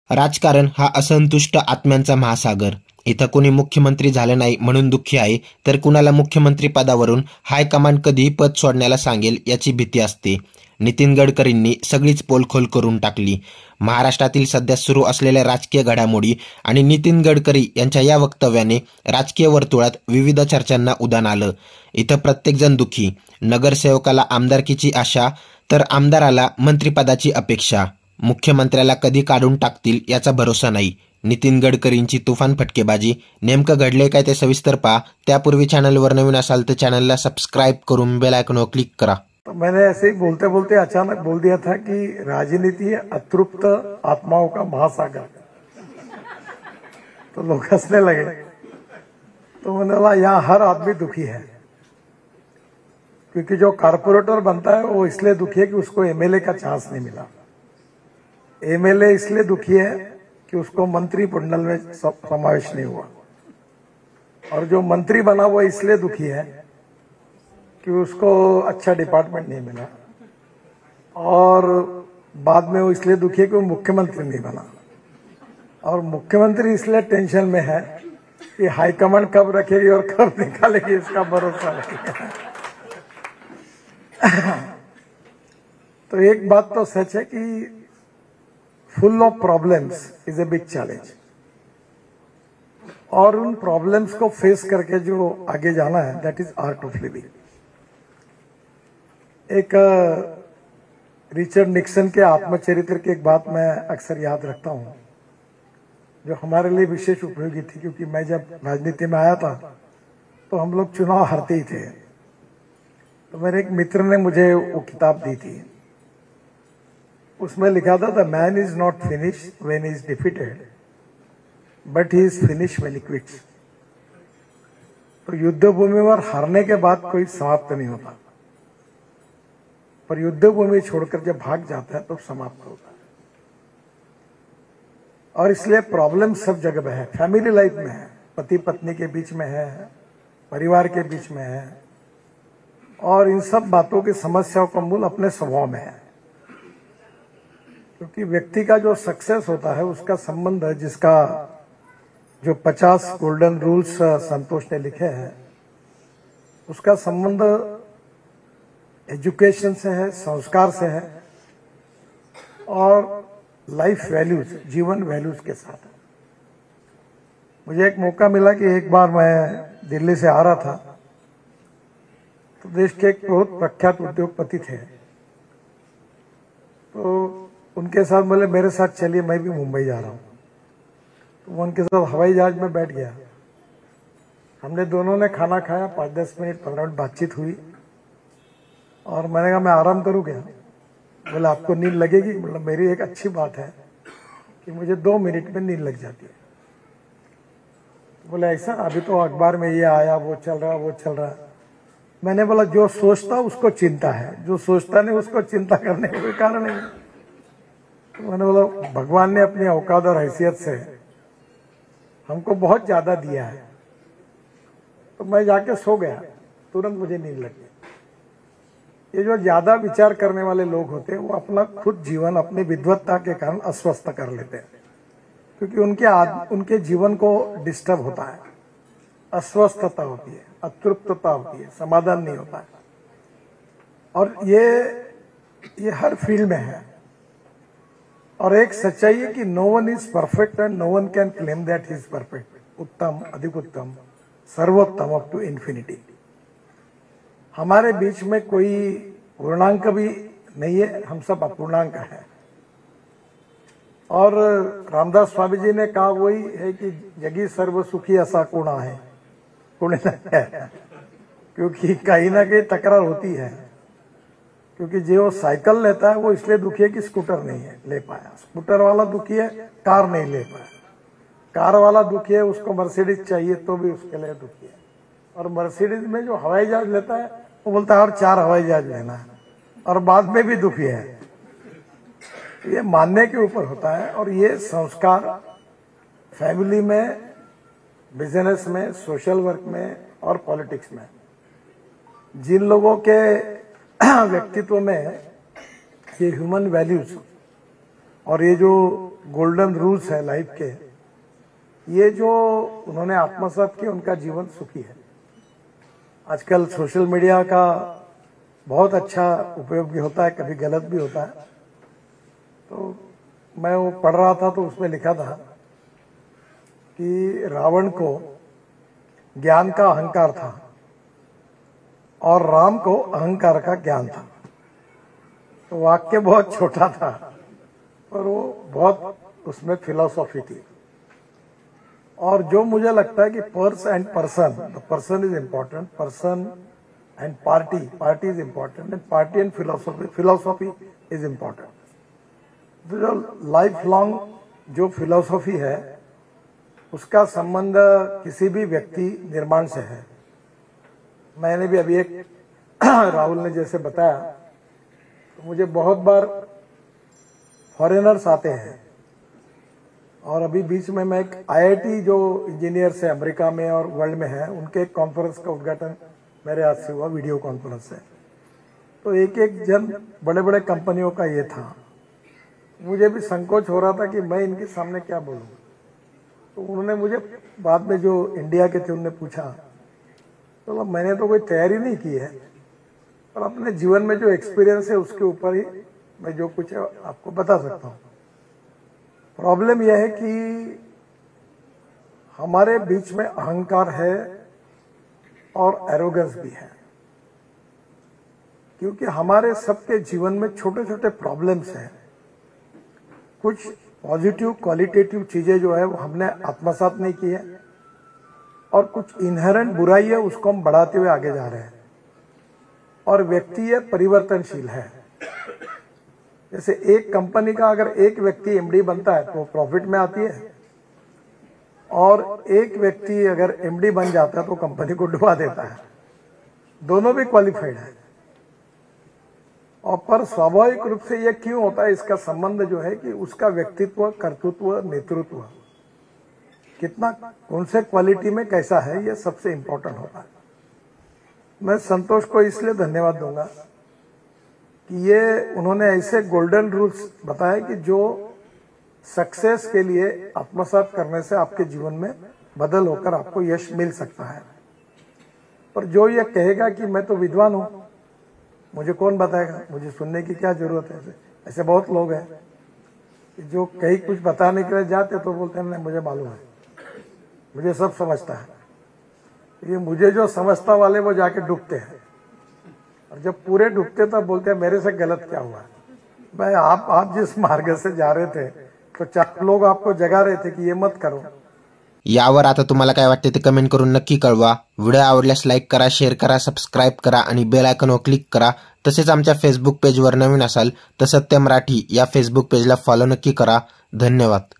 राजकारण हा असंतुष्ट आत्म्यांचा महासागर. इथं कोणी मुख्यमंत्री झालं नाही म्हणून दुःखी आहे, तर कुणाला मुख्यमंत्री पदावरून हायकमांड कधीही पद सोडण्याला सांगेल याची भीती असते. नितीन गडकरींनी सगळीच पोलखोल करून टाकली. महाराष्ट्रातील सध्या सुरू असलेल्या राजकीय घडामोडी आणि नितीन गडकरी यांच्या या वक्तव्याने राजकीय वर्तुळात विविध चर्चांना उधाण आलं. इथं प्रत्येकजण दुःखी. नगरसेवकाला आमदारकीची आशा, तर आमदाराला मंत्रिपदाची अपेक्षा. मुख्यमंत्र्याला कधी काढून टाकतील याचा भरोसा नाही. नितीन गडकरींची तुफान फटकेबाजी. नेमकं घडले काय ते सविस्तर पहा. त्यापूर्वी चॅनलवर नवीन असाल तर चॅनलला सबस्क्राईब करून बेल आयकॉनवर क्लिक करा. तो मैंने ऐसे ही बोलते बोलते अचानक बोल दिया था कि राजनीति है अतृप्त आत्माओं का महासागर। तो लोग हंसने लगे। तो मैंने बोला यहाँ हर आदमी दुखी है, क्योंकि जो कारपोरेटर बनता है वो इसलिए दुखी है कि उसको एमएलए का चांस नहीं मिला। एमएलए इसलिए दुखी है कि उसको मंत्री मंडल में समावेश नहीं हुआ, और जो मंत्री बना वो इसलिए दुखी है कि उसको अच्छा डिपार्टमेंट नहीं मिला, और बाद में वो इसलिए दुखी है कि वो मुख्यमंत्री नहीं बना, और मुख्यमंत्री इसलिए टेंशन में है कि हाईकमांड कब रखेगी और कब निकालेगी इसका भरोसा नहीं। तो एक बात तो सच है कि full of problems is a big challenge, और उन प्रॉब्लम्स को फेस करके जो आगे जाना है that is art of living. एक रिचर्ड निक्सन के आत्मचरित्र की एक बात मैं अक्सर याद रखता हूं, जो हमारे लिए विशेष उपयोगी थी, क्योंकि मैं जब राजनीति में आया था तो हम लोग चुनाव हारते ही थे। तो मेरे एक मित्र ने मुझे वो किताब दी थी। उसमें लिखा था the man is not finish when he is defeated, but he is finish when he quits. तो युद्ध भूमि पर हारने के बाद कोई समाप्त नहीं होता, पर युद्ध भूमि छोड़कर जब भाग जाता है तो समाप्त होता है। और इसलिए प्रॉब्लम सब जगह में है, फैमिली लाइफ में है, पति पत्नी के बीच में है, परिवार के बीच में है, और इन सब बातों की समस्याओं का मूल अपने स्वभाव में है। क्योंकि व्यक्ति का जो सक्सेस होता है उसका संबंध है, जिसका जो 50 गोल्डन रूल्स संतोष ने लिखे हैं, उसका संबंध एजुकेशन से है, संस्कार से है, और लाइफ वैल्यूज, जीवन वैल्यूज के साथ है। मुझे एक मौका मिला कि एक बार मैं दिल्ली से आ रहा था, तो देश के एक बहुत प्रख्यात उद्योगपति थे, तो उनके साथ बोले मेरे साथ चलिए, मैं भी मुंबई जा रहा हूँ। तो वो उनके साथ हवाई जहाज में बैठ गया। हमने दोनों ने खाना खाया, 5-10 मिनट 15 मिनट बातचीत हुई, और मैंने कहा मैं आराम करूँ क्या? बोले आपको नींद लगेगी? मतलब मेरी एक अच्छी बात है कि मुझे 2 मिनट में नींद लग जाती है। बोले ऐसा? अभी तो अखबार में ये आया, वो चल रहा, वो चल रहा। मैंने बोला जो सोचता उसको चिंता है, जो सोचता नहीं उसको चिंता करने का कोई कारण नहीं। तो मैंने बोला भगवान ने अपनी औकात और हैसियत से हमको बहुत ज्यादा दिया है। तो मैं जाके सो गया, तुरंत मुझे नींद लग गई। ये जो ज्यादा विचार करने वाले लोग होते हैं वो अपना खुद जीवन अपनी विद्वत्ता के कारण अस्वस्थ कर लेते हैं, क्योंकि उनके जीवन को डिस्टर्ब होता है, अस्वस्थता होती है, अतृप्तता होती है, समाधान नहीं होता है। और ये हर फील्ड में है। और एक सच्चाई है कि no one is perfect and no one can claim that he is perfect. उत्तम, अधिक उत्तम, सर्वोत्तम अप टू इन्फिनिटी। हमारे बीच में कोई पूर्णांक भी नहीं है, हम सब अपूर्णांक है। और रामदास स्वामी जी ने कहा वही है कि जगी सर्व सुखी ऐसा कोणा है, कोणे है, क्योंकि कहीं ना कहीं तकरार होती है। क्योंकि जो साइकिल लेता है वो इसलिए दुखी है कि स्कूटर नहीं है ले पाया, स्कूटर वाला दुखी है कार नहीं ले पाया, कार वाला दुखी है उसको मर्सिडीज चाहिए तो भी उसके लिए दुखी है। और मर्सिडीज में जो हवाई जहाज लेता है वो बोलता है और 4 हवाई जहाज लेना है, और बाद में भी दुखी है। ये मानने के ऊपर होता है। और ये संस्कार फैमिली में, बिजनेस में, सोशल वर्क में और पॉलिटिक्स में, जिन लोगों के व्यक्तित्व में ये ह्यूमन वैल्यूज और ये जो गोल्डन रूल्स है लाइफ के, ये जो उन्होंने आत्मसात किए, उनका जीवन सुखी है। आजकल सोशल मीडिया का बहुत अच्छा उपयोग भी होता है, कभी गलत भी होता है। तो मैं वो पढ़ रहा था तो उसमें लिखा था कि रावण को ज्ञान का अहंकार था और राम को अहंकार का ज्ञान था। तो वाक्य बहुत छोटा था पर वो बहुत उसमें फिलॉसफी थी। और जो मुझे लगता है कि person and person, the person is important, person and party is important, and party and philosophy is important. तो जो लाइफ लॉन्ग जो फिलॉसफी है उसका संबंध किसी भी व्यक्ति निर्माण से है। मैंने भी अभी एक राहुल ने जैसे बताया, तो मुझे बहुत बार फॉरेनर्स आते हैं, और अभी बीच में मैं एक IIT जो इंजीनियर्स है अमेरिका में और वर्ल्ड में है, उनके एक कॉन्फ्रेंस का उद्घाटन मेरे हाथ से हुआ, वीडियो कॉन्फ्रेंस से। तो एक एक जन बड़े बड़े कंपनियों का ये था। मुझे भी संकोच हो रहा था कि मैं इनके सामने क्या बोलूं। तो उन्होंने मुझे बाद में, जो इंडिया के थे, उन्होंने पूछा, तो मैंने तो कोई तैयारी नहीं की है, पर अपने जीवन में जो एक्सपीरियंस है उसके ऊपर ही मैं जो कुछ है आपको बता सकता हूँ। प्रॉब्लम यह है कि हमारे बीच में अहंकार है और एरोगेंस भी है, क्योंकि हमारे सबके जीवन में छोटे छोटे प्रॉब्लम्स हैं। कुछ पॉजिटिव क्वालिटेटिव चीजें जो है वो हमने आत्मसात नहीं की है, और कुछ इनहेरेंट बुराई है उसको हम बढ़ाते हुए आगे जा रहे हैं। और व्यक्ति ये परिवर्तनशील है। जैसे एक कंपनी का अगर एक व्यक्ति MD बनता है तो प्रॉफिट में आती है, और एक व्यक्ति अगर MD बन जाता है तो कंपनी को डुबा देता है। दोनों भी क्वालिफाइड है। और पर स्वाभाविक रूप से यह क्यों होता है, इसका संबंध जो है कि उसका व्यक्तित्व, कर्तृत्व, नेतृत्व कितना, कौन से क्वालिटी में कैसा है, यह सबसे इंपॉर्टेंट होता है। मैं संतोष को इसलिए धन्यवाद दूंगा कि ये उन्होंने ऐसे गोल्डन रूल्स बताए कि जो सक्सेस के लिए आत्मसात करने से आपके जीवन में बदल होकर आपको यश मिल सकता है। पर जो ये कहेगा कि मैं तो विद्वान हूं, मुझे कौन बताएगा, मुझे सुनने की क्या जरूरत है। ऐसे बहुत लोग हैं कि जो कहीं कुछ बताने के लिए जाते तो बोलते हैं नहीं मुझे मालूम है, मुझे सब समझता है। ये मुझे जो समझता वाले वो जाके डूबते हैं, और जब पूरे डूबते तब बोलते हैं मेरे से गलत क्या हुआ। भाई आप जिस मार्ग से जा रहे थे तो 4 लोग आपको जगा रहे थे कि ये मत करो। यावर आता तुम्हाला काय वाटते ते कमेंट करून नक्की कळवा। व्हिडिओ आवडल्यास लाईक करा, शेअर करा, सबस्क्राईब करा आणि बेल आयकॉनवर क्लिक करा। तसेच आमच्या फेसबुक पेजवर नवीन असाल तर सत्य मराठी या फेसबुक पेजला फॉलो नक्की करा। धन्यवाद।